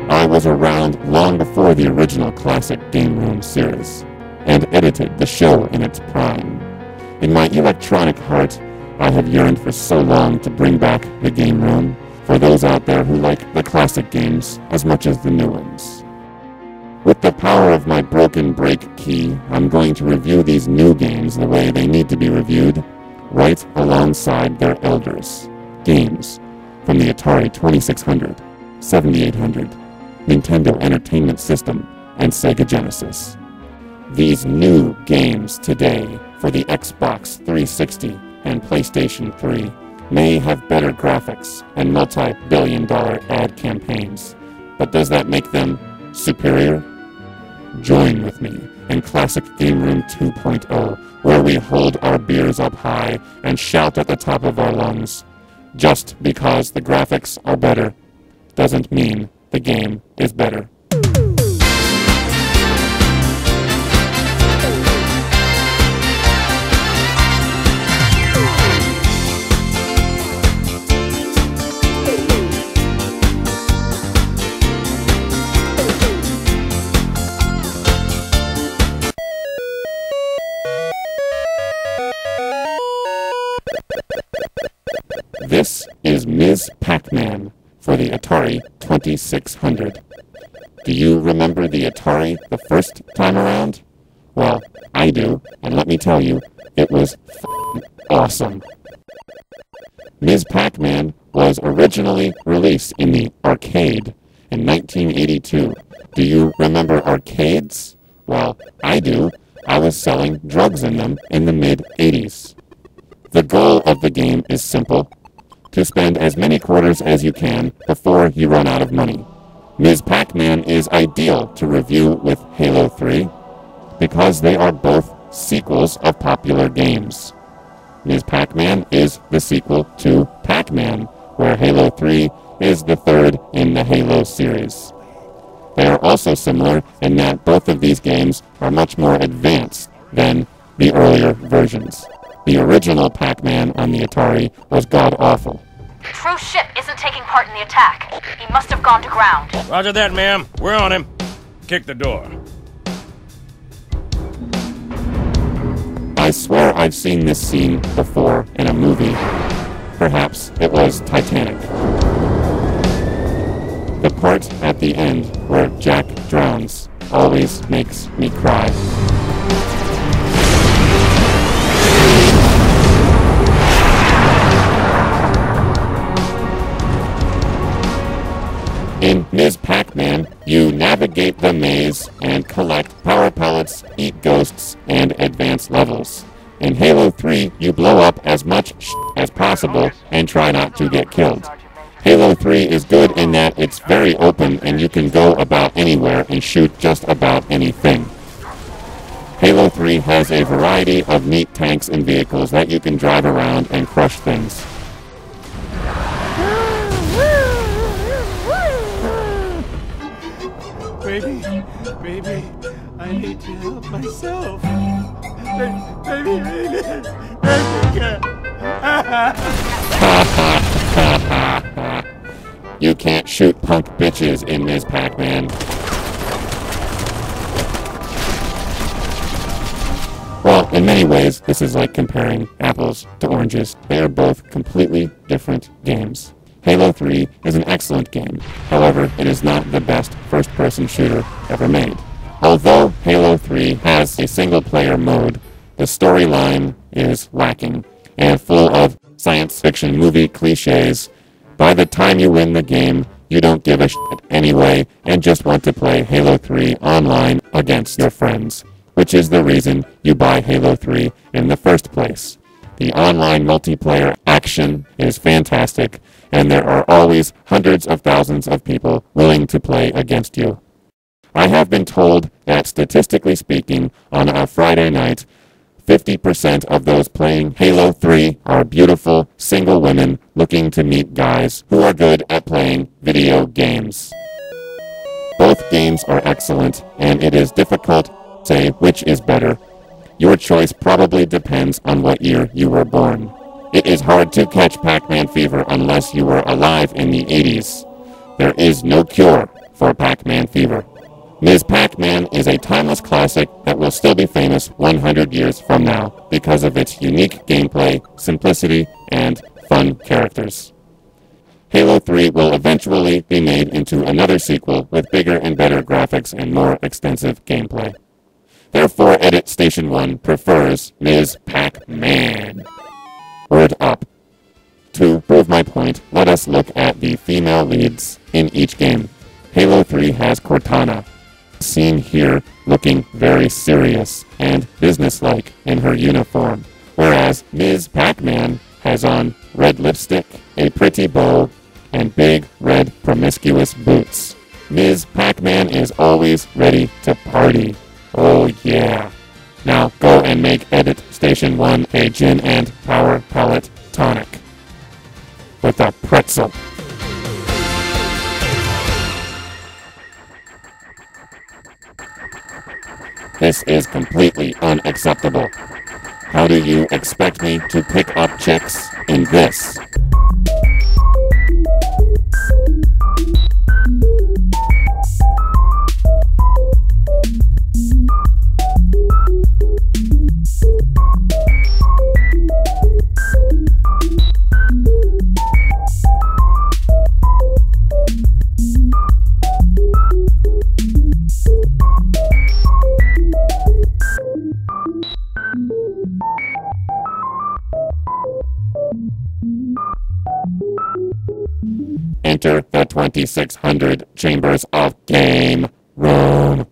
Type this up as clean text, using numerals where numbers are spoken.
I was around long before the original classic Game Room series, and edited the show in its prime. In my electronic heart, I have yearned for so long to bring back the Game Room for those out there who like the classic games as much as the new ones. With the power of my broken break key, I'm going to review these new games the way they need to be reviewed, right alongside their elders. Games from the Atari 2600, 7800, Nintendo Entertainment System, and Sega Genesis. These new games today for the Xbox 360 and PlayStation 3 may have better graphics and multi-billion-dollar ad campaigns, but does that make them superior? Join with me in Classic Game Room 2.0, where we hold our beers up high and shout at the top of our lungs. Just because the graphics are better doesn't mean the game is better. This is Ms. Pac Man for the Atari 2600. Do you remember the Atari the first time around? Well, I do, and let me tell you, it was awesome. Ms. Pac Man was originally released in the arcade in 1982. Do you remember arcades? Well, I do. I was selling drugs in them in the mid-80s. The goal of the game is simple: to spend as many quarters as you can before you run out of money. Ms. Pac Man is ideal to review with Halo 3 because they are both sequels of popular games. Ms. Pac Man is the sequel to Pac Man, where Halo 3 is the third in the Halo series. They are also similar in that both of these games are much more advanced than the earlier versions. The original Pac Man on the Atari was god-awful. True ship isn't taking part in the attack. He must have gone to ground. Roger that, ma'am. We're on him. Kick the door. I swear I've seen this scene before in a movie. Perhaps it was Titanic. The part at the end where Jack drowns always makes me cry. In Ms. Pac Man, you navigate the maze and collect power pellets, eat ghosts, and advance levels. In Halo 3, you blow up as much as possible and try not to get killed. Halo 3 is good in that it's very open and you can go about anywhere and shoot just about anything. Halo 3 has a variety of neat tanks and vehicles that you can drive around and crush things. Baby, I need to help myself. Baby. You can't shoot punk bitches in Ms. Pac Man. Well, in many ways, this is like comparing apples to oranges. They are both completely different games. Halo 3 is an excellent game. However, it is not the best first-person shooter ever made. Although Halo 3 has a single-player mode, the storyline is lacking and full of science fiction movie cliches. By the time you win the game, you don't give a shit anyway and just want to play Halo 3 online against your friends, which is the reason you buy Halo 3 in the first place. The online multiplayer action is fantastic, and there are always hundreds of thousands of people willing to play against you. I have been told that, statistically speaking, on a Friday night, 50% of those playing Halo 3 are beautiful, single women looking to meet guys who are good at playing video games. Both games are excellent, and it is difficult to say which is better. Your choice probably depends on what year you were born. It is hard to catch Pac Man fever unless you were alive in the 80s. There is no cure for Pac Man fever. Ms. Pac Man is a timeless classic that will still be famous 100 years from now because of its unique gameplay, simplicity, and fun characters. Halo 3 will eventually be made into another sequel with bigger and better graphics and more extensive gameplay. Therefore, Edit Station 1 prefers Ms. Pac Man. Word up. To prove my point, let us look at the female leads in each game. Halo 3 has Cortana, seen here looking very serious and businesslike in her uniform, whereas Ms. Pac Man has on red lipstick, a pretty bow, and big red promiscuous boots. Ms. Pac Man is always ready to party. Oh yeah. Now go and make Edit Station 1 a gin and power pellet tonic. With a pretzel. This is completely unacceptable. How do you expect me to pick up chicks in this? Enter the 2600 chambers of Game Room.